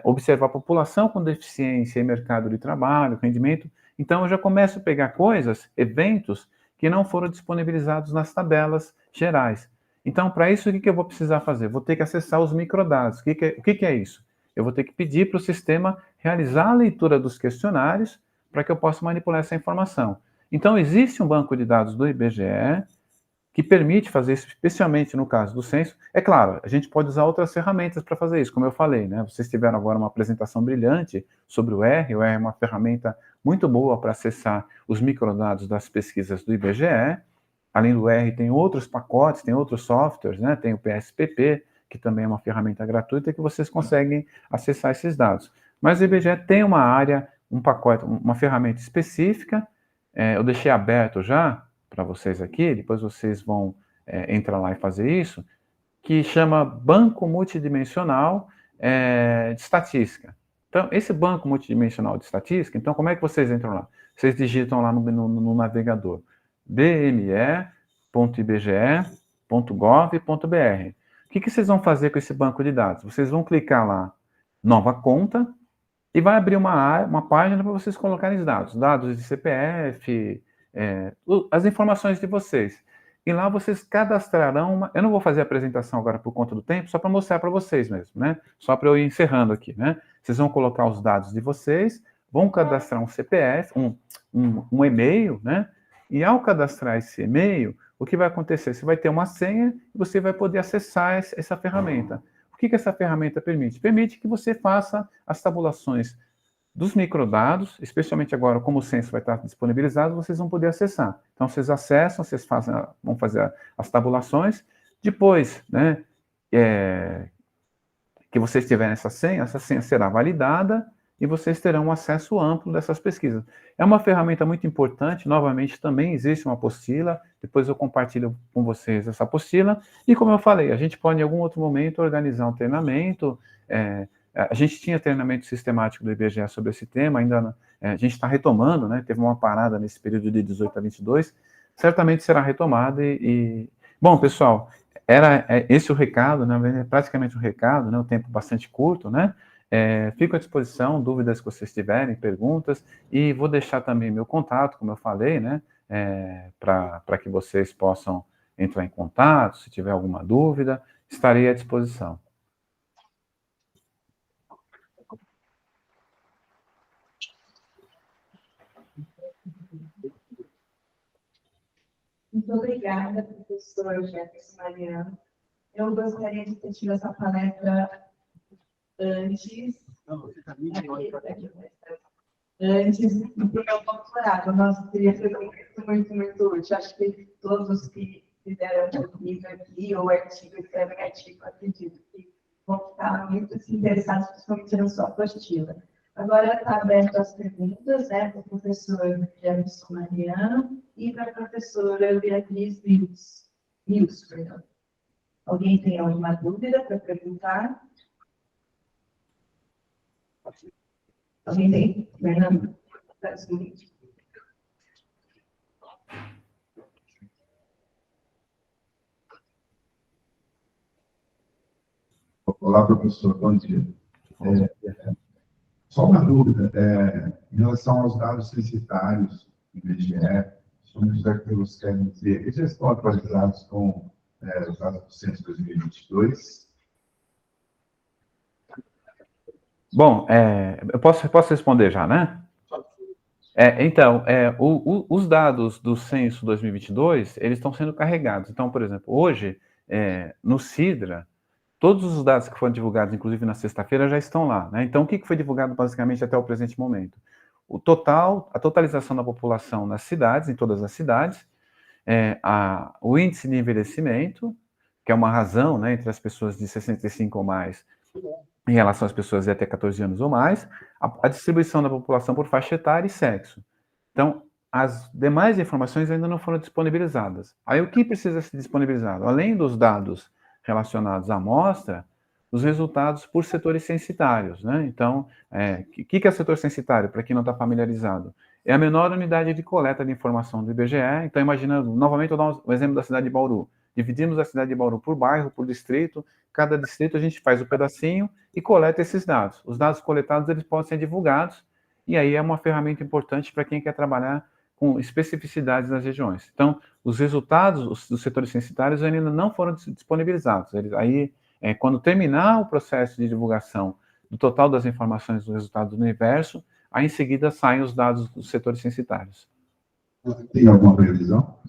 observar a população com deficiência e mercado de trabalho, rendimento. Então, eu já começo a pegar coisas, eventos, que não foram disponibilizados nas tabelas gerais. Então, para isso, o que eu vou precisar fazer? Vou ter que acessar os microdados. O que é isso? Eu vou ter que pedir para o sistema realizar a leitura dos questionários para que eu possa manipular essa informação. Então, existe um banco de dados do IBGE que permite fazer isso, especialmente no caso do censo. É claro, a gente pode usar outras ferramentas para fazer isso, como eu falei, né? Vocês tiveram agora uma apresentação brilhante sobre o R é uma ferramenta muito boa para acessar os microdados das pesquisas do IBGE. Além do R, tem outros pacotes, tem outros softwares, né? Tem o PSPP, que também é uma ferramenta gratuita que vocês conseguem acessar esses dados. Mas o IBGE tem uma área, um pacote, uma ferramenta específica, eu deixei aberto já, para vocês aqui, depois vocês vão entrar lá e fazer isso, que chama Banco Multidimensional de Estatística. Então, esse Banco Multidimensional de Estatística, então, como é que vocês entram lá? Vocês digitam lá no navegador bme.ibge.gov.br. O que vocês vão fazer com esse banco de dados? Vocês vão clicar lá, nova conta, e vai abrir uma página para vocês colocarem os dados de CPF, as informações de vocês. E lá vocês cadastrarão eu não vou fazer a apresentação agora por conta do tempo, só para mostrar para vocês mesmo, né? Só para eu ir encerrando aqui, né? Vocês vão colocar os dados de vocês, vão cadastrar um CPF, um e-mail, né? E ao cadastrar esse e-mail, o que vai acontecer? Você vai ter uma senha e você vai poder acessar essa ferramenta. O que essa ferramenta permite? Permite que você faça as tabulações dos microdados, especialmente agora, como o censo vai estar disponibilizado, vocês vão poder acessar. Então, vocês acessam, vão fazer as tabulações. Depois, né, que vocês tiverem essa senha será validada e vocês terão um acesso amplo dessas pesquisas. É uma ferramenta muito importante, novamente, também existe uma apostila, depois eu compartilho com vocês essa apostila, e como eu falei, a gente pode em algum outro momento organizar um treinamento, a gente tinha treinamento sistemático do IBGE sobre esse tema, ainda a gente está retomando, né, teve uma parada nesse período de 18 a 22, certamente será retomado Bom, pessoal, era esse o recado, né, praticamente o recado, né, o tempo bastante curto, né, fico à disposição, dúvidas que vocês tiverem, perguntas, e vou deixar também meu contato, como eu falei, né, para que vocês possam entrar em contato, se tiver alguma dúvida, estarei à disposição. Muito obrigada, professor Jefferson Mariano. Eu gostaria de ter tido essa palestra antes. Antes do meu doutorado. Nossa, teria sido muito útil. Acho que todos que fizeram comigo aqui, ou artigo, escrevem artigo, acredito que vão ficar muito interessados, principalmente na sua apostila. Agora está aberto as perguntas, né, para o professor Jefferson Mariano e para a professora Beatriz Rios. Alguém tem alguma dúvida para perguntar? Alguém tem? Fernando? Olá, professor, bom dia. Só uma dúvida, em relação aos dados censitários do IBGE, somos aqueles que querem dizer, eles já estão atualizados com os dados do censo 2022? Bom, eu posso responder já, né? Então, os dados do censo 2022, eles estão sendo carregados. Então, por exemplo, hoje, no Sidra, todos os dados que foram divulgados, inclusive na sexta-feira, já estão lá, né? Então, o que foi divulgado basicamente até o presente momento? A totalização da população nas cidades, em todas as cidades, o índice de envelhecimento, que é uma razão, né, entre as pessoas de 65 ou mais, em relação às pessoas de até 14 anos ou mais, a distribuição da população por faixa etária e sexo. Então, as demais informações ainda não foram disponibilizadas. Aí, o que precisa ser disponibilizado? Além dos dados relacionados à amostra, os resultados por setores censitários, né? Então, o que é setor censitário, para quem não está familiarizado? É a menor unidade de coleta de informação do IBGE. Então, imaginando, novamente, eu vou dar um exemplo da cidade de Bauru. Dividimos a cidade de Bauru por bairro, por distrito. Cada distrito a gente faz o pedacinho e coleta esses dados. Os dados coletados, eles podem ser divulgados, e aí é uma ferramenta importante para quem quer trabalhar com especificidades nas regiões. Então, os resultados dos setores censitários ainda não foram disponibilizados. Quando terminar o processo de divulgação do total das informações dos resultados do universo, aí em seguida saem os dados dos setores censitários. Tem alguma previsão?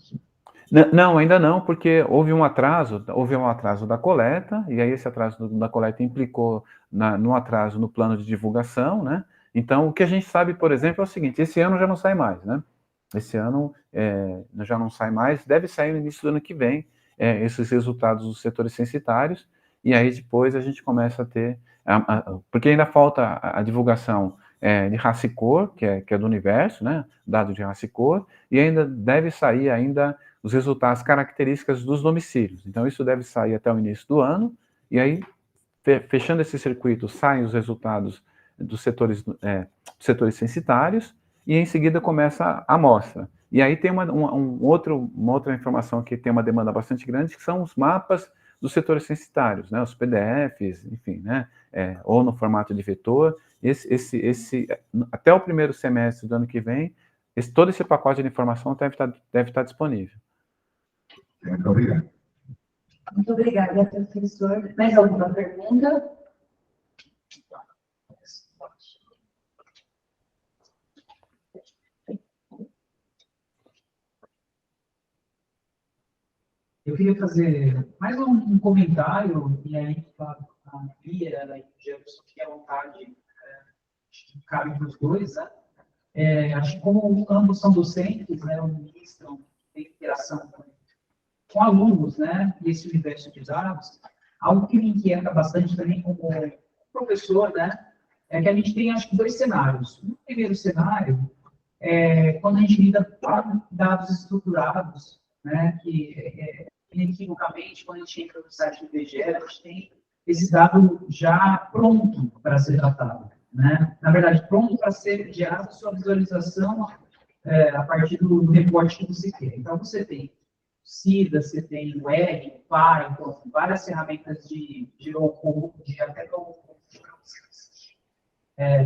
Não, ainda não, porque houve um atraso da coleta, e aí esse atraso da coleta implicou no atraso no plano de divulgação, né? Então, o que a gente sabe, por exemplo, é o seguinte: esse ano já não sai mais, né? Esse ano já não sai mais, deve sair no início do ano que vem, esses resultados dos setores censitários, e aí depois a gente começa a ter, porque ainda falta a divulgação de raça e cor, que é do universo, né? Dado de raça e cor, e ainda deve sair os resultados, características dos domicílios. Então, isso deve sair até o início do ano, e aí, fechando esse circuito, saem os resultados dos setores censitários, e em seguida começa a amostra. E aí tem uma outra informação que tem uma demanda bastante grande, que são os mapas dos setores censitários, né, os PDFs, enfim, né, ou no formato de vetor. Até o primeiro semestre do ano que vem, todo esse pacote de informação deve estar disponível. Muito obrigado. Muito obrigada, professor. Mais alguma pergunta? Eu queria fazer mais um comentário, e aí a Bia e o Jefferson fiquem à vontade, acho que cabe para os dois, né? Acho que como ambos são docentes, né, ministram, tem interação com alunos, né, e esse universo de dados, algo que me inquieta bastante também como professor, né, é que a gente tem, acho que, dois cenários. No primeiro cenário, quando a gente lida com dados estruturados, né, que inequivocamente, quando a gente entra no site do IBGE, a gente tem esse dado já pronto para ser tratado, né? Na verdade, pronto para ser gerado sua visualização a partir do reporte que você quer. Então, você tem SIDA, você tem o R, o Python, várias ferramentas de low-code, até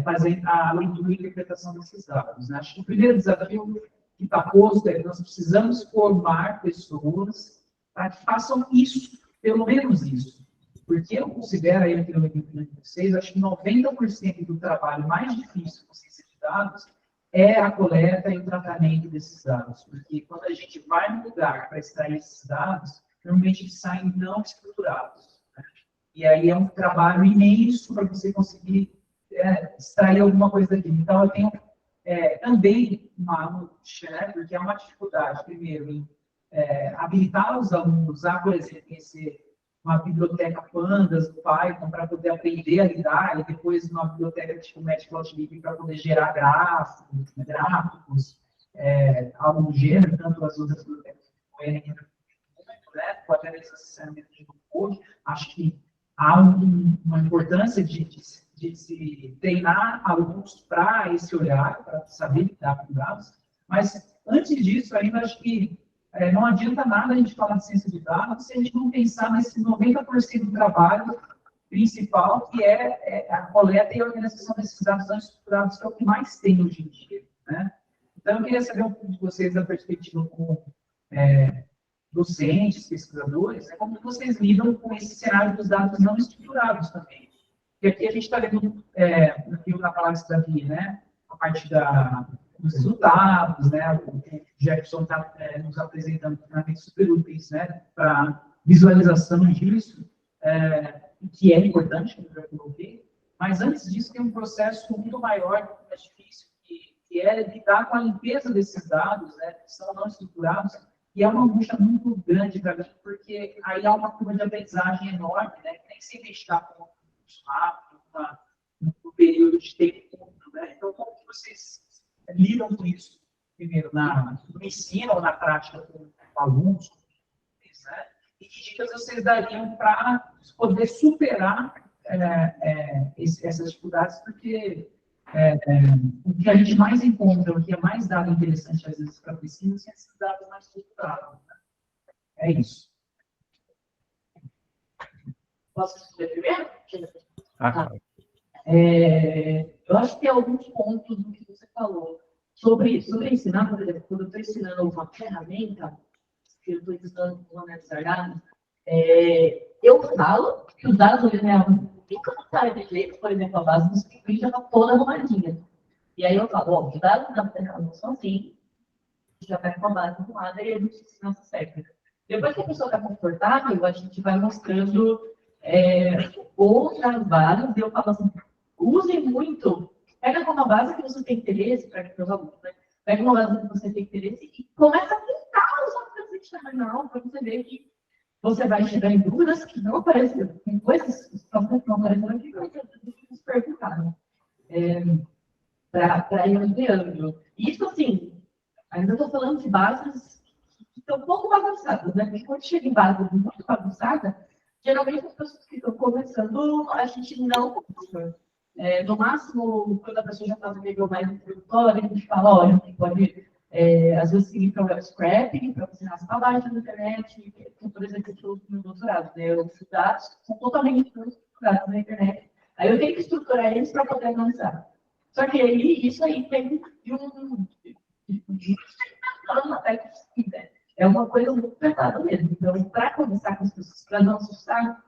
fazer a leitura e interpretação desses dados, né? Acho que o primeiro desafio que está posto é que nós precisamos formar pessoas para que façam isso, pelo menos isso. Porque eu considero, aí aqui no livro de vocês, acho que 90% do trabalho mais difícil com ciência de dados é a coleta e o tratamento desses dados. Porque quando a gente vai no lugar para extrair esses dados, normalmente eles saem não estruturados, né? E aí é um trabalho imenso para você conseguir extrair alguma coisa daquilo. Então, eu tenho também uma porque é uma dificuldade, primeiro, em habilitar os alunos a, por exemplo, conhecer uma biblioteca Pandas do Python para poder aprender a lidar, e depois uma biblioteca tipo Matplotlib para poder gerar gráficos, algo do gênero, tanto as outras bibliotecas como com a realização de code. Acho que há uma importância de se treinar alunos para esse olhar, para saber lidar com dados, mas antes disso, ainda acho que não adianta nada a gente falar de ciência de dados se a gente não pensar nesse 90% do trabalho principal, que é a coleta e a organização desses dados não estruturados, que é o que mais tem hoje em dia, né? Então, eu queria saber um pouco de vocês, da perspectiva como docentes, pesquisadores, como vocês lidam com esse cenário dos dados não estruturados também. E aqui a gente está vendo, na palavra da Bia, né, a parte dos resultados, né, o Jefferson está nos apresentando ferramentas super úteis, né, para visualização disso, que é importante, como eu já coloquei, mas antes disso tem um processo muito maior, mais difícil, que é lidar com a limpeza desses dados, né, que são não estruturados, e é uma angústia muito grande para mim, porque aí há uma curva de aprendizagem enorme, né, que nem sempre está com rápido, no período de tempo curto, né? Então, como que vocês lidam com isso? Primeiro, no ensino ou na prática com alunos, né? E que dicas vocês dariam para poder superar essas dificuldades, porque o que a gente mais encontra, o que é mais dado interessante, às vezes, para a pesquisa, são esses dados mais estruturados. É isso. Posso responder primeiro? Claro. Eu acho que tem alguns pontos do que você falou. Sobre ensinar, por exemplo, quando eu estou ensinando uma ferramenta, que eu estou ensinando como analisar dados, eu falo que os dados, nunca sai de jeito, por exemplo, a base do script já está toda arrumadinha. E aí eu falo, os dados da ferramenta não são assim, já pega uma base arrumada e a gente ensina essa técnica. Depois que a pessoa está confortável, a gente vai mostrando outras bases, e eu falo assim, usem muito, pega uma base que você tem interesse, para os alunos, né? Pega uma base que você tem interesse e começa a tentar usar o que você não, para você ver que você vai chegar em dúvidas que não apareceram, tem coisas que não apareceram aqui, mas se perguntar, para ir ampliando. Isso, assim, ainda estou falando de bases que estão um pouco bagunçadas, né? Porque quando chega em bases muito bagunçadas, geralmente as pessoas que estão começando, a gente não conversa. No máximo, quando a pessoa já está no nível mais introdutório, a gente fala, olha, você pode, às vezes, seguir para o web scraping, para você raspar baixo na internet, que, por exemplo, eu no doutorado, né? Os dados são totalmente estruturados na internet. Aí eu tenho que estruturar eles para poder analisar. Só que aí, isso aí tem é uma coisa muito pesada mesmo. Então, para começar com as pessoas, para não assustar,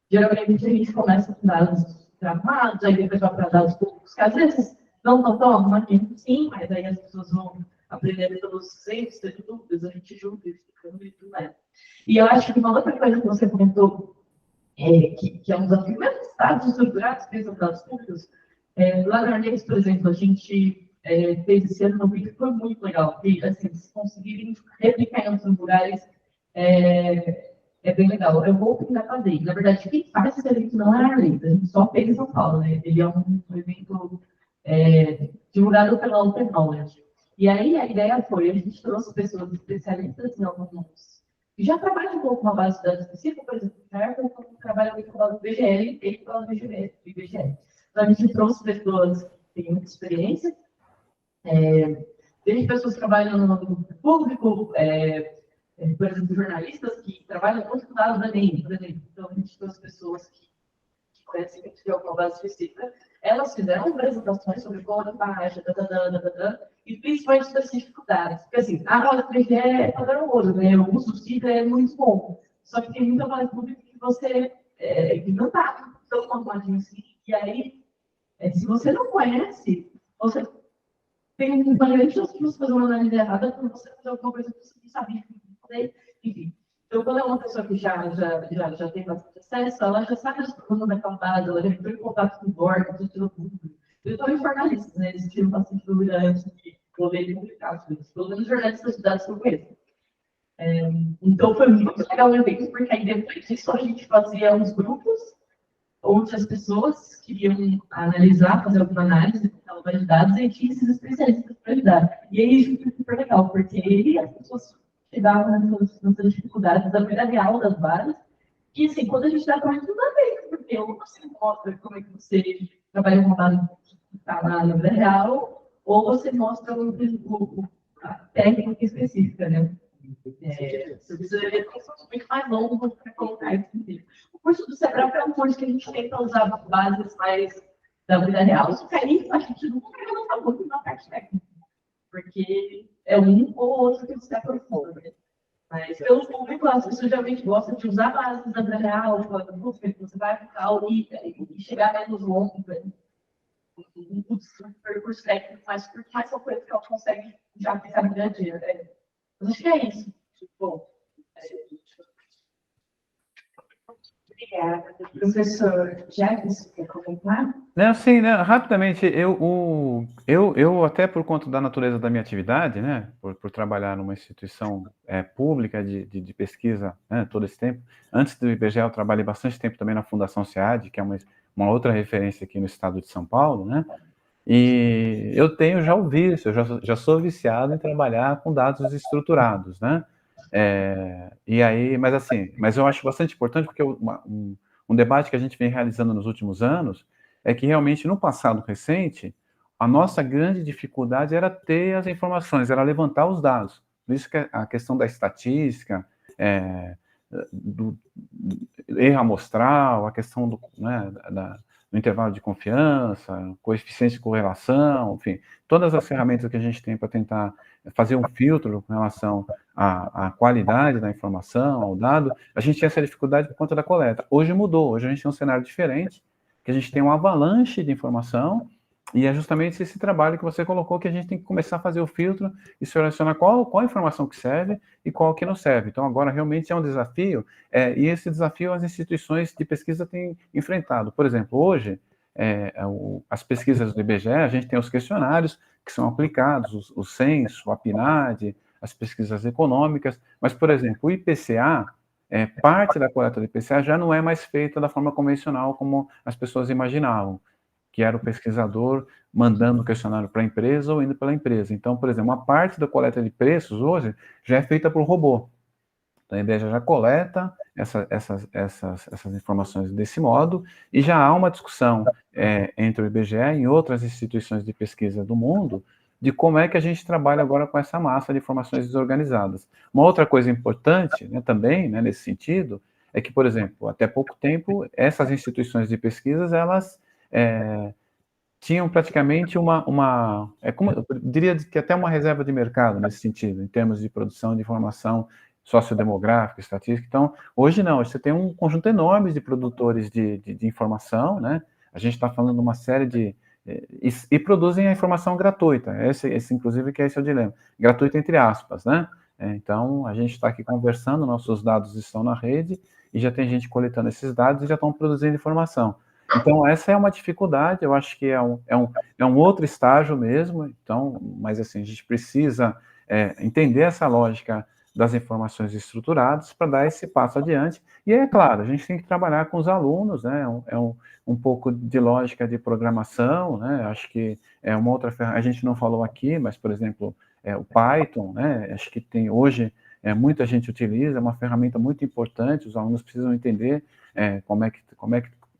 geralmente a gente começa com dados gravados, aí depois vai para dados públicos, que às vezes não estão tão arrumadinhos, sim, mas aí as pessoas vão aprender pelos centros, ter dúvidas, a gente junta e explicando e tudo mais. E eu acho que uma outra coisa que você comentou, que é um desafio, mesmo dados estruturados, pensam dados públicos, lá na Arnex, por exemplo, a gente fez esse ano um vídeo que foi muito legal, e assim, se conseguirem replicar em outros lugares, é bem legal. Eu vou tentar fazer. Na verdade, quem faz esse evento não é a Arnex, a gente só fez em São Paulo, né? Ele é um evento divulgado pela Open Knowledge. E aí a ideia foi, a gente trouxe pessoas especialistas em alguns que já trabalham um pouco com uma base de dados específica, por exemplo, o trabalha muito com o IBGE e com o IBGE. Então, a gente trouxe pessoas que têm muita experiência, tem pessoas que trabalham no público, por exemplo, jornalistas que trabalham muito com dados da ENEM, por exemplo. Então, a gente trouxe pessoas que conhecem muito de alguma base específica. Elas fizeram apresentações sobre como a baixa, e principalmente das dificuldades. Porque, assim, a base 3D é poderoso, né? O uso do CID é muito bom. Só que tem muita base pública que você que não está tão arrumadinho assim. E aí, se você não conhece, você tem uma grande chance de você fazer uma análise errada quando você fazer alguma coisa que você não sabia fazer, enfim. Então, quando é uma pessoa que já tem bastante acesso, ela já sabe as coisas daquela base, ela já entrou em contato com o board, já tirou público. Principalmente jornalistas, né? Eles tiram bastante dúvida antes de poderem publicar as coisas. Pelo menos jornalistas de dados que eu conheço. Então, foi muito legal o evento, porque aí depois disso a gente fazia uns grupos, onde as pessoas queriam analisar, fazer alguma análise daquela base de dados, e tinha esses especialistas para ajudar. E aí foi super legal, porque as pessoas chegavam nessas dificuldades da vida real das bases, e assim, quando a gente está falando tudo a ver, porque ou você mostra como é que você trabalha com uma base que está na vida real, ou você mostra a técnica específica, né? Você precisa ver muito mais longo para colocar isso em vídeo. O curso do Sebrap é um curso que a gente tenta usar bases mais da vida real, só que aí a gente nunca vai lançar muito na parte técnica, porque é um ou outro que você aprofunda, né? Mas pelo público, as pessoas geralmente gostam de usar bases da vida real, que você vai ficar e chegar menos longo, né? Um percurso técnico mais curto, mas são coisas que ela consegue já aplicar no dia a dia. Né? Eu acho que é isso. Bom, obrigada. Professor Jefferson, quer comentar? Não, sim, né, rapidamente, eu até por conta da natureza da minha atividade, né, por trabalhar numa instituição pública de pesquisa, né, todo esse tempo, antes do IBGE eu trabalhei bastante tempo também na Fundação SEAD, que é uma outra referência aqui no estado de São Paulo, né, e eu tenho já o vício, eu já sou viciado em trabalhar com dados estruturados, né, e aí, mas eu acho bastante importante porque um um debate que a gente vem realizando nos últimos anos é que realmente no passado recente, a nossa grande dificuldade era ter as informações, era levantar os dados. Por isso que a questão da estatística, do erro amostral, a questão do, né, do intervalo de confiança, coeficiente de correlação, enfim, todas as ferramentas que a gente tem para tentar fazer um filtro com relação à qualidade da informação, ao dado, a gente tinha essa dificuldade por conta da coleta. Hoje mudou, hoje a gente tem um cenário diferente, que a gente tem uma avalanche de informação, e é justamente esse trabalho que você colocou que a gente tem que começar a fazer o filtro e selecionar qual a informação que serve e qual que não serve. Então, agora realmente é um desafio, e esse desafio as instituições de pesquisa têm enfrentado. Por exemplo, hoje, as pesquisas do IBGE, a gente tem os questionários que são aplicados, o censo, a PNAD, as pesquisas econômicas, mas, por exemplo, o IPCA, parte da coleta do IPCA já não é mais feita da forma convencional como as pessoas imaginavam, que era o pesquisador mandando o questionário para a empresa ou indo pela empresa. Então, por exemplo, uma parte da coleta de preços hoje já é feita por robô. Então, a IBGE já coleta essas informações desse modo, e já há uma discussão entre o IBGE e outras instituições de pesquisa do mundo de como é que a gente trabalha agora com essa massa de informações desorganizadas. Uma outra coisa importante, né, também, né, nesse sentido, é que, por exemplo, até pouco tempo, essas instituições de pesquisas, elas tinham praticamente como eu diria que até uma reserva de mercado nesse sentido, em termos de produção de informação sociodemográfica, estatística. Então, hoje não, você tem um conjunto enorme de produtores de informação, né? A gente está falando de uma série e produzem a informação gratuita, inclusive, que esse é o dilema, gratuita entre aspas, né? Então, a gente está aqui conversando, nossos dados estão na rede, e já tem gente coletando esses dados e já estão produzindo informação. Então, essa é uma dificuldade, eu acho que é um outro estágio mesmo, então, mas assim, a gente precisa entender essa lógica das informações estruturadas para dar esse passo adiante, e é claro, a gente tem que trabalhar com os alunos, né, um pouco de lógica de programação, né, acho que é uma outra ferramenta, a gente não falou aqui, mas, por exemplo, o Python, né, acho que tem hoje, muita gente utiliza, é uma ferramenta muito importante, os alunos precisam entender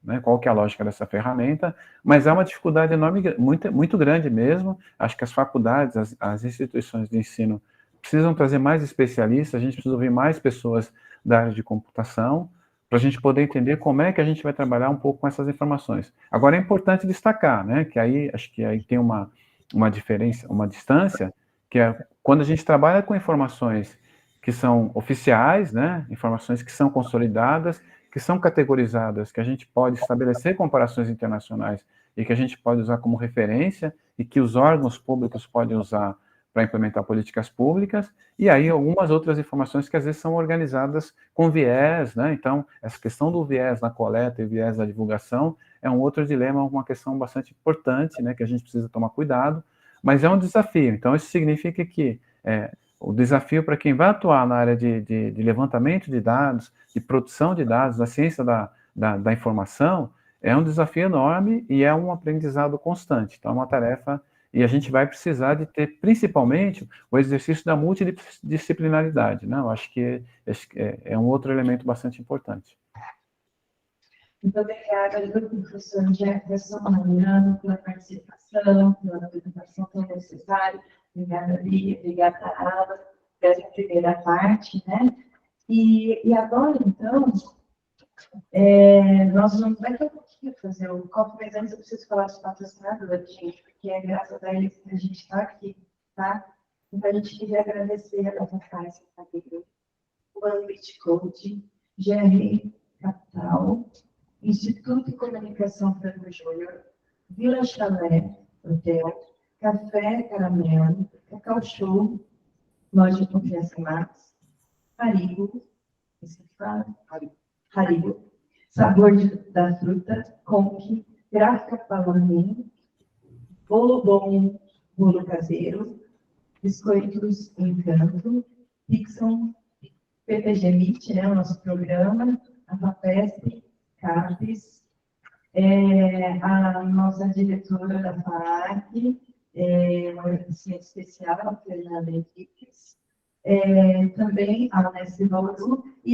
né, qual que é a lógica dessa ferramenta, mas há uma dificuldade enorme, muito grande mesmo. Acho que as faculdades, as instituições de ensino precisam trazer mais especialistas, a gente precisa ouvir mais pessoas da área de computação, para a gente poder entender como é que a gente vai trabalhar um pouco com essas informações. Agora, é importante destacar, né, que aí, acho que aí tem uma diferença, uma distância, que é quando a gente trabalha com informações que são oficiais, né, informações que são consolidadas, que são categorizadas, que a gente pode estabelecer comparações internacionais e que a gente pode usar como referência e que os órgãos públicos podem usar para implementar políticas públicas, e aí algumas outras informações que às vezes são organizadas com viés, né? Então, essa questão do viés na coleta e viés na divulgação é um outro dilema, uma questão bastante importante, né, que a gente precisa tomar cuidado, mas é um desafio. Então, isso significa que o desafio para quem vai atuar na área de levantamento de dados, de produção de dados, da ciência da informação, é um desafio enorme e é um aprendizado constante. Então, é uma tarefa, e a gente vai precisar de ter, principalmente, o exercício da multidisciplinaridade, né? Eu acho que é um outro elemento bastante importante. Muito obrigada, professor Jefferson, Mariana, pela participação, pela apresentação tão necessária. Obrigada, Bia, obrigada, Ala, pela primeira parte, né? E agora, então, nós vamos daqui a pouquinho fazer o copo, mas antes eu preciso falar dos patrocinadores, gente, porque é graças a eles que a gente está aqui, tá? Então, a gente queria agradecer a nossa Fácia Cadeiro, o Ambit Code, GR Capital, Instituto de Comunicação Franco Júnior, Vila Chalé, Hotel, Café Caramelo, Cacau Show, Loja de Confiança Max, Haribo, Haribo, Sabor da Fruta, Conque, Gráfica Palamin, Bolo Bom, Bolo Caseiro, Biscoitos Encanto, Pixon, PPG Meet, né, o nosso programa, a FAPESP, CAPES, a nossa diretora da FAAC, uma agradecimento especial, a Fernanda Henriques, também a Alessia Valdu, e